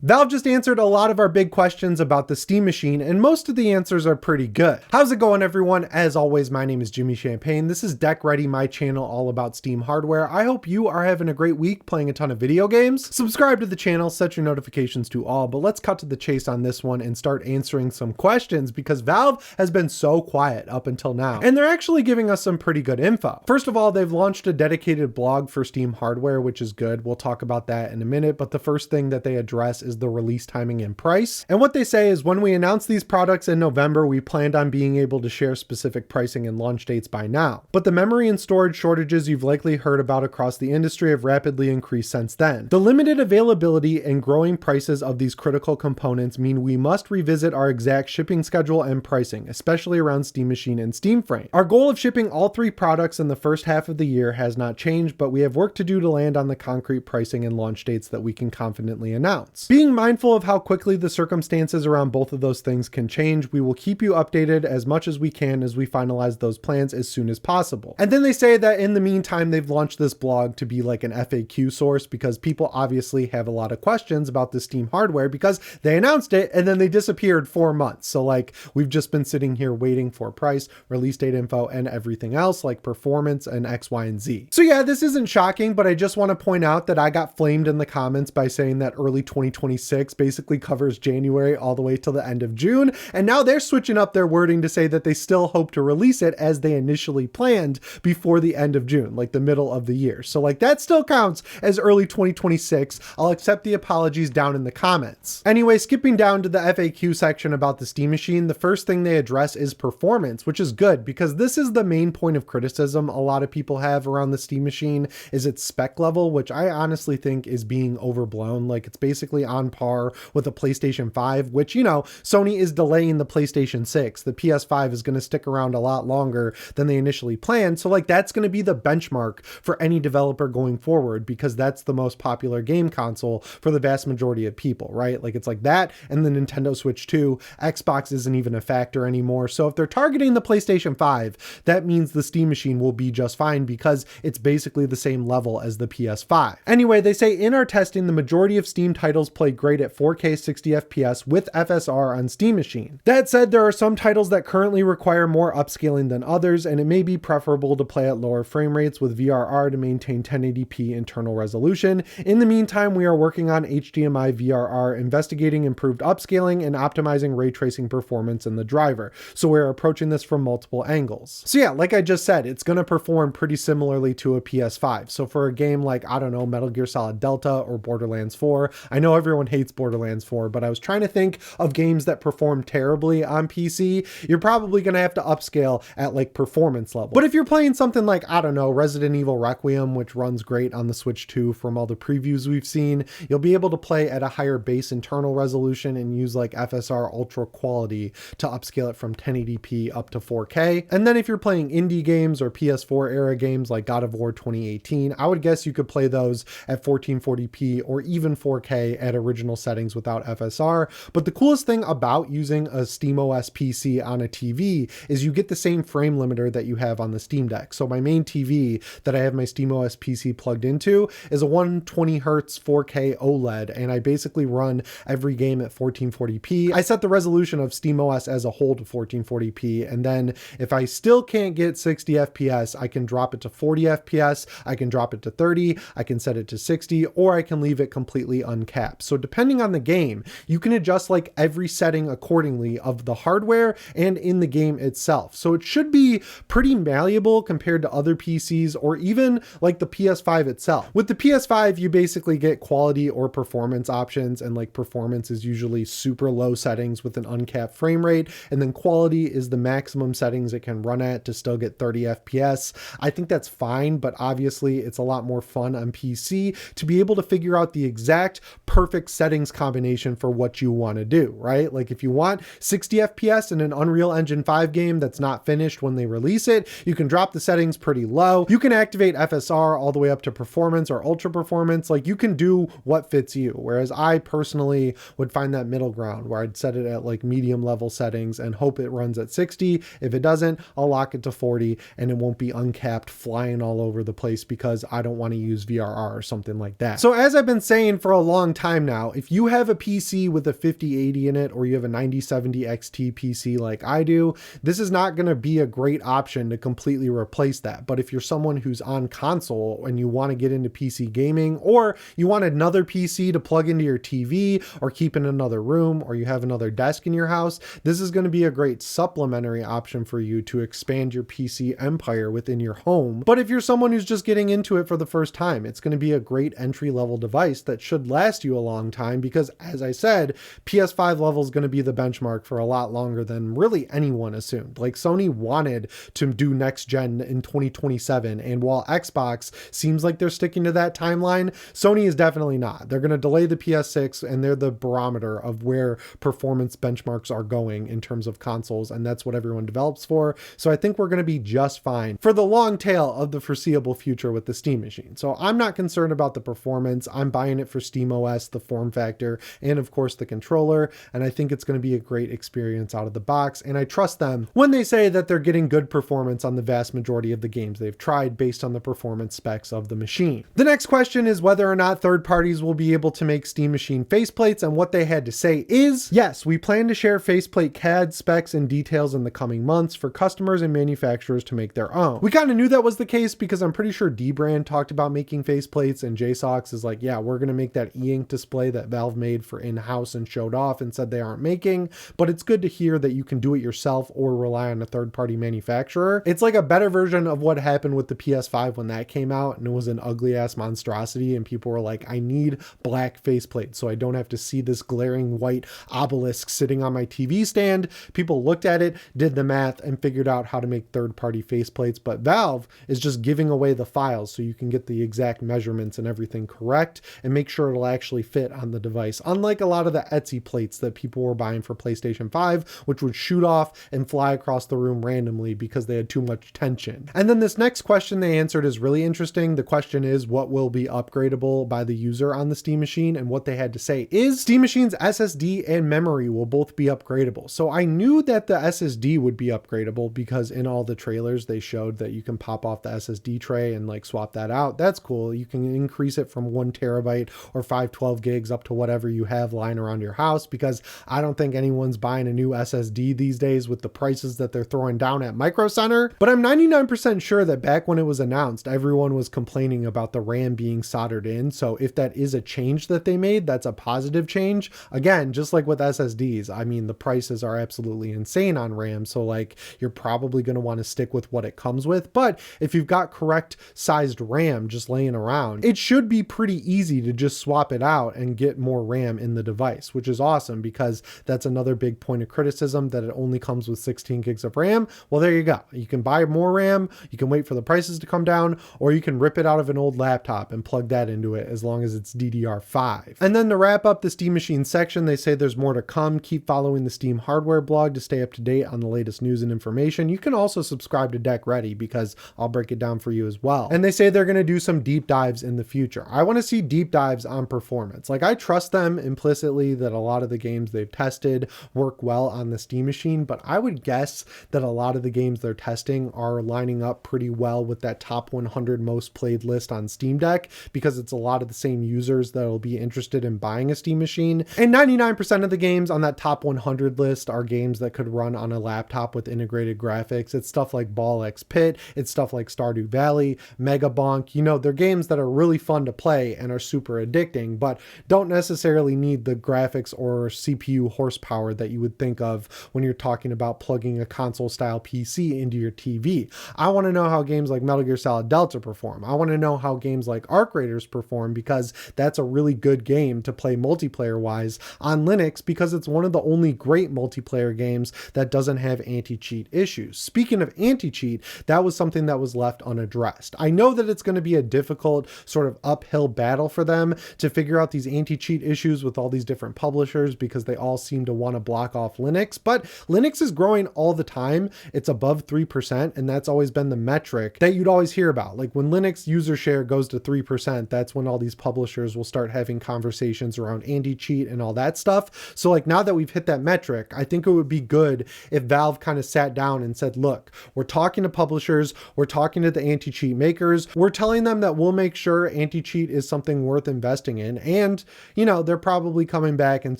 Valve just answered a lot of our big questions about the Steam Machine, and most of the answers are pretty good. How's it going, everyone? As always, my name is Jimmy Champagne. This is Deck Ready, my channel all about Steam hardware. I hope you are having a great week playing a ton of video games. Subscribe to the channel, set your notifications to all, but let's cut to the chase on this one and start answering some questions because Valve has been so quiet up until now, and they're actually giving us some pretty good info. First of all, they've launched a dedicated blog for Steam hardware, which is good. We'll talk about that in a minute, but the first thing that they address is the release timing and price. And what they say is when we announce these products in November, we planned on being able to share specific pricing and launch dates by now. But the memory and storage shortages you've likely heard about across the industry have rapidly increased since then. The limited availability and growing prices of these critical components mean we must revisit our exact shipping schedule and pricing, especially around Steam Machine and Steam Frame. Our goal of shipping all three products in the first half of the year has not changed, but we have work to do to land on the concrete pricing and launch dates that we can confidently announce. Being mindful of how quickly the circumstances around both of those things can change, we will keep you updated as much as we can as we finalize those plans as soon as possible. And then they say that in the meantime, they've launched this blog to be like an FAQ source because people obviously have a lot of questions about the Steam hardware because they announced it and then they disappeared 4 months. So like we've just been sitting here waiting for price, release date info, and everything else like performance and X, Y, and Z. So yeah, this isn't shocking, but I just want to point out that I got flamed in the comments by saying that early 2026 basically covers January all the way till the end of June. And now they're switching up their wording to say that they still hope to release it as they initially planned before the end of June, like the middle of the year. So like that still counts as early 2026. I'll accept the apologies down in the comments. Anyway, skipping down to the FAQ section about the Steam Machine, the first thing they address is performance, which is good because this is the main point of criticism a lot of people have around the Steam Machine is its spec level, which I honestly think is being overblown. Like it's basically on par with a PlayStation 5, which, you know, Sony is delaying the PlayStation 6. The PS5 is going to stick around a lot longer than they initially planned. So like that's going to be the benchmark for any developer going forward because that's the most popular game console for the vast majority of people, right? Like it's like that and the Nintendo Switch 2. Xbox isn't even a factor anymore. So if they're targeting the PlayStation 5, that means the Steam Machine will be just fine because it's basically the same level as the PS5. Anyway, they say in our testing, the majority of Steam titles play great at 4K 60 FPS with FSR on Steam Machine. That said, there are some titles that currently require more upscaling than others, and it may be preferable to play at lower frame rates with VRR to maintain 1080p internal resolution. In the meantime, we are working on HDMI VRR, investigating improved upscaling and optimizing ray tracing performance in the driver. So we're approaching this from multiple angles. So yeah, like I just said, it's going to perform pretty similarly to a PS5. So for a game like, I don't know, Metal Gear Solid Delta or Borderlands 4, I know everyone hates Borderlands 4, but I was trying to think of games that perform terribly on PC. You're probably going to have to upscale at like performance level. But if you're playing something like, I don't know, Resident Evil Requiem, which runs great on the Switch 2 from all the previews we've seen, you'll be able to play at a higher base internal resolution and use like FSR Ultra Quality to upscale it from 1080p up to 4K. And then if you're playing indie games or PS4 era games like God of War 2018, I would guess you could play those at 1440p or even 4K at original settings without FSR. But the coolest thing about using a SteamOS PC on a TV is you get the same frame limiter that you have on the Steam Deck. So my main TV that I have my SteamOS PC plugged into is a 120 Hz 4K OLED, and I basically run every game at 1440p. I set the resolution of SteamOS as a whole to 1440p, and then if I still can't get 60 FPS, I can drop it to 40 FPS, I can drop it to 30, I can set it to 60, or I can leave it completely uncapped. So depending on the game, you can adjust like every setting accordingly of the hardware and in the game itself. So it should be pretty malleable compared to other PCs or even like the PS5 itself. With the PS5, you basically get quality or performance options, and like performance is usually super low settings with an uncapped frame rate, and then quality is the maximum settings it can run at to still get 30 FPS. I think that's fine, but obviously it's a lot more fun on PC to be able to figure out the exact perfect settings combination for what you want to do, right? Like if you want 60 FPS in an Unreal Engine 5 game that's not finished when they release it, you can drop the settings pretty low. You can activate FSR all the way up to performance or ultra performance. Like you can do what fits you. Whereas I personally would find that middle ground where I'd set it at like medium level settings and hope it runs at 60. If it doesn't, I'll lock it to 40 and it won't be uncapped flying all over the place because I don't want to use VRR or something like that. So as I've been saying for a long time now, if you have a PC with a 5080 in it, or you have a 9070 XT PC like I do, this is not going to be a great option to completely replace that. But if you're someone who's on console and you want to get into PC gaming, or you want another PC to plug into your TV or keep in another room, or you have another desk in your house, this is going to be a great supplementary option for you to expand your PC empire within your home. But if you're someone who's just getting into it for the first time, it's going to be a great entry-level device that should last you a long time, because as I said, PS5 level is going to be the benchmark for a lot longer than really anyone assumed. Like, Sony wanted to do next gen in 2027, and while Xbox seems like they're sticking to that timeline, Sony is definitely not. They're going to delay the PS6, and they're the barometer of where performance benchmarks are going in terms of consoles, and that's what everyone develops for. So I think we're going to be just fine for the long tail of the foreseeable future with the Steam machine. So I'm not concerned about the performance. I'm buying it for SteamOS, the form factor, and of course the controller, and I think it's going to be a great experience out of the box, and I trust them when they say that they're getting good performance on the vast majority of the games they've tried based on the performance specs of the machine. The next question is whether or not third parties will be able to make Steam Machine faceplates, and what they had to say is, yes, we plan to share faceplate CAD specs and details in the coming months for customers and manufacturers to make their own. We kind of knew that was the case because I'm pretty sure Dbrand talked about making faceplates, and JSOX is like, yeah, we're going to make that e-ink display that Valve made for in-house and showed off and said they aren't making, but it's good to hear that you can do it yourself or rely on a third-party manufacturer. It's like a better version of what happened with the PS5 when that came out and it was an ugly-ass monstrosity and people were like, I need black faceplates so I don't have to see this glaring white obelisk sitting on my TV stand. People looked at it, did the math, and figured out how to make third-party faceplates, but Valve is just giving away the files so you can get the exact measurements and everything correct and make sure it'll actually fit on the device, unlike a lot of the Etsy plates that people were buying for PlayStation 5, which would shoot off and fly across the room randomly because they had too much tension. And then this next question they answered is really interesting. The question is, what will be upgradable by the user on the Steam Machine? And what they had to say is, Steam Machine's SSD and memory will both be upgradable. So I knew that the SSD would be upgradable because in all the trailers they showed that you can pop off the SSD tray and like swap that out. That's cool. You can increase it from 1 terabyte or 512 gigs up to whatever you have lying around your house, because I don't think anyone's buying a new SSD these days with the prices that they're throwing down at Micro Center. But I'm 99% sure that back when it was announced, everyone was complaining about the RAM being soldered in. So if that is a change that they made, that's a positive change. Again, just like with SSDs, I mean, the prices are absolutely insane on RAM. So like, you're probably going to want to stick with what it comes with. But if you've got correct sized RAM just laying around, it should be pretty easy to just swap it out and get more RAM in the device, which is awesome because that's another big point of criticism, that it only comes with 16 gigs of RAM. Well, there you go. You can buy more RAM, you can wait for the prices to come down, or you can rip it out of an old laptop and plug that into it as long as it's DDR5. And then to wrap up the Steam Machine section, they say there's more to come. Keep following the Steam Hardware blog to stay up to date on the latest news and information. You can also subscribe to Deck Ready because I'll break it down for you as well. And they say they're going to do some deep dives in the future. I want to see deep dives on performance. Like, I trust them implicitly that a lot of the games they've tested work well on the Steam Machine, but I would guess that a lot of the games they're testing are lining up pretty well with that top 100 most played list on Steam Deck, because it's a lot of the same users that will be interested in buying a Steam Machine. And 99% of the games on that top 100 list are games that could run on a laptop with integrated graphics. It's stuff like Ball X Pit, it's stuff like Stardew Valley, Mega Bonk. You know, they're games that are really fun to play and are super addicting, but don't necessarily need the graphics or CPU horsepower that you would think of when you're talking about plugging a console style PC into your TV. I want to know how games like Metal Gear Solid Delta perform. I want to know how games like Arc Raiders perform, because that's a really good game to play multiplayer wise on Linux, because it's one of the only great multiplayer games that doesn't have anti-cheat issues. Speaking of anti-cheat, that was something that was left unaddressed. I know that it's going to be a difficult sort of uphill battle for them to figure out these anti-cheat issues with all these different publishers, because they all seem to want to block off Linux, but Linux is growing all the time. It's above 3%, and that's always been the metric that you'd always hear about. Like, when Linux user share goes to 3%, that's when all these publishers will start having conversations around anti-cheat and all that stuff. So like, now that we've hit that metric, I think it would be good if Valve kind of sat down and said, look, we're talking to publishers, we're talking to the anti-cheat makers, we're telling them that we'll make sure anti-cheat is something worth investing in, and and they're probably coming back and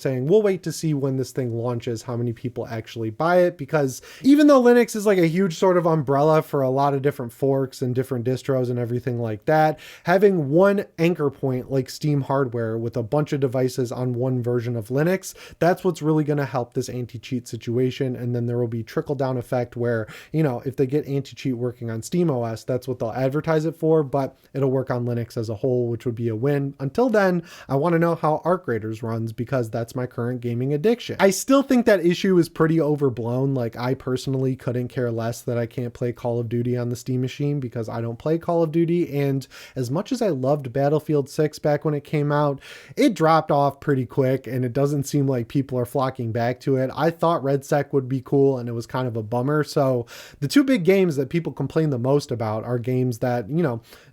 saying, we'll wait to see when this thing launches, how many people actually buy it, because even though Linux is like a huge sort of umbrella for a lot of different forks and different distros and everything like that, having one anchor point like Steam hardware with a bunch of devices on one version of Linux, that's what's really going to help this anti-cheat situation. And then there will be trickle down effect where, if they get anti-cheat working on Steam OS, that's what they'll advertise it for, but it'll work on Linux as a whole, which would be a win. Until then, I want to know how Arc runs, because that's my current gaming addiction. I still think that issue is pretty overblown. Like, I personally couldn't care less that I can't play Call of Duty on the Steam machine, because I don't play Call of Duty. And as much as I loved Battlefield 6 back when it came out, it dropped off pretty quick, and it doesn't seem like people are flocking back to it. I thought RedSec would be cool, and it was kind of a bummer. So the two big games that people complain the most about are games that,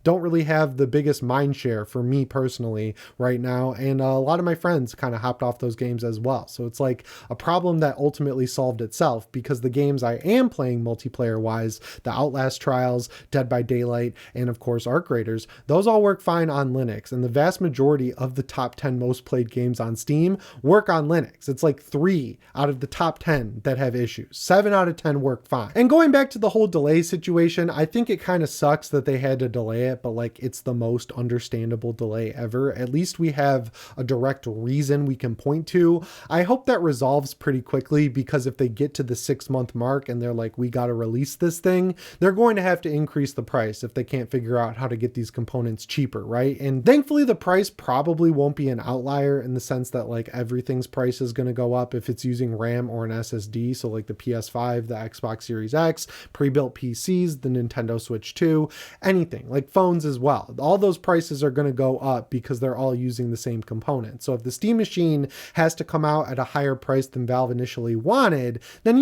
don't really have the biggest mind share for me personally right now. And a lot of my friends kind of hopped off those games as well. So it's like a problem that ultimately solved itself, because the games I am playing multiplayer wise, the Outlast Trials, Dead by Daylight, and of course Arc Raiders, those all work fine on Linux. And the vast majority of the top 10 most played games on Steam work on Linux. It's like 3 out of the top 10 that have issues. 7 out of 10 work fine. And going back to the whole delay situation, I think it kind of sucks that they had to delay it, but like, it's the most understandable delay ever. At least we have a direct reason we can point to. I hope that resolves pretty quickly, because if they get to the 6-month mark and they're like, we got to release this thing, they're going to have to increase the price if they can't figure out how to get these components cheaper, right? And thankfully the price probably won't be an outlier, in the sense that like everything's price is going to go up if it's using RAM or an SSD. So like the PS5, the Xbox Series X, pre-built PCs, the Nintendo Switch 2, anything like phones as well. All those prices are going to go up because they're all using the same component. So if the Steam machine has to come out at a higher price than Valve initially wanted, then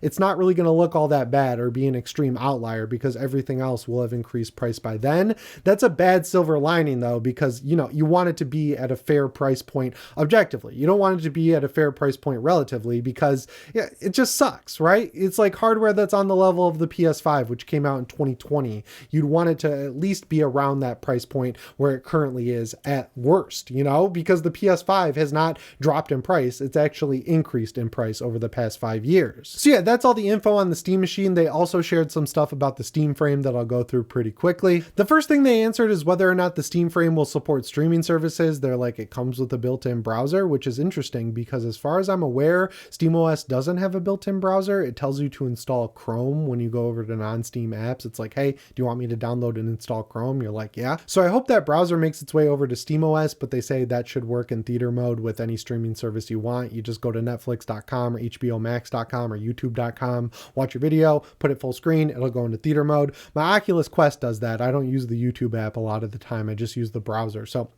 it's not really going to look all that bad or be an extreme outlier, because everything else will have increased price by then. That's a bad silver lining though, because you want it to be at a fair price point objectively. You don't want it to be at a fair price point relatively, because it just sucks, right? It's like hardware that's on the level of the PS5, which came out in 2020. You'd want it to at least be around that price point where it currently is at worst, because the PS5 has not dropped in price. It's actually increased in price over the past 5 years. So yeah, that's all the info on the Steam machine. They also shared some stuff about the Steam frame that I'll go through pretty quickly. The first thing they answered is whether or not the Steam frame will support streaming services. They're like, it comes with a built-in browser, which is interesting, because as far as I'm aware, SteamOS doesn't have a built-in browser. It tells you to install Chrome when you go over to non-Steam apps. It's like, hey, do you want me to download and install Chrome? You're like, yeah. So I hope that browser makes its way over to SteamOS, but they say that should work in theater mode with any streaming service you want. You just go to netflix.com or hbomax.com or youtube.com, watch your video, put it full screen, it'll go into theater mode. My Oculus Quest does that. I don't use the YouTube app a lot of the time. I just use the browser. So,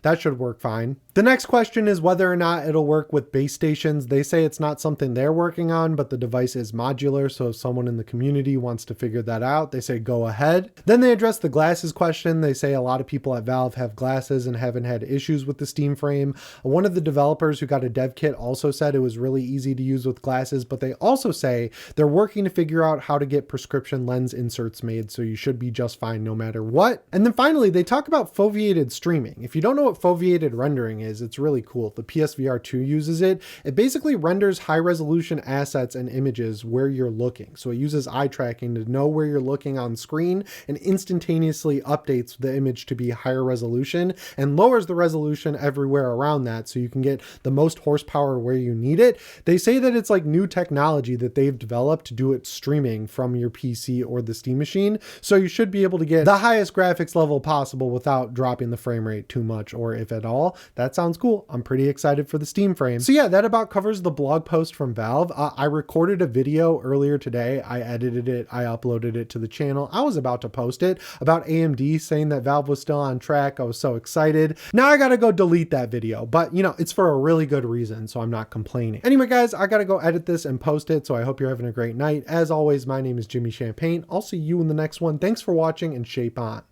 that should work fine. The next question is whether or not it'll work with base stations. They say it's not something they're working on, but the device is modular. So if someone in the community wants to figure that out, they say go ahead. Then they address the glasses question. They say a lot of people at Valve have glasses and haven't had issues with the Steam frame. One of the developers who got a dev kit also said it was really easy to use with glasses, but they also say they're working to figure out how to get prescription lens inserts made, so you should be just fine no matter what. And then finally, they talk about foveated streaming. If you don't know what foveated rendering is, it's really cool. The PSVR 2 uses it. It basically renders high resolution assets and images where you're looking. So it uses eye tracking to know where you're looking on screen and instantaneously updates the image to be higher resolution and lowers the resolution everywhere around that, so you can get the most horsepower where you need it. They say that it's like new technology that they've developed to do it streaming from your PC or the Steam machine. So you should be able to get the highest graphics level possible without dropping the frame rate too much, or if at all. That sounds cool. I'm pretty excited for the Steam frame. So yeah, that about covers the blog post from Valve. I recorded a video earlier today. I edited it. I uploaded it to the channel. I was about to post it about AMD saying that Valve was still on track. I was so excited. Now I gotta go delete that video, but it's for a really good reason, so I'm not complaining. Anyway, guys, I gotta go edit this and post it, so I hope you're having a great night. As always, my name is Jimmy Champagne. I'll see you in the next one. Thanks for watching, and shape on.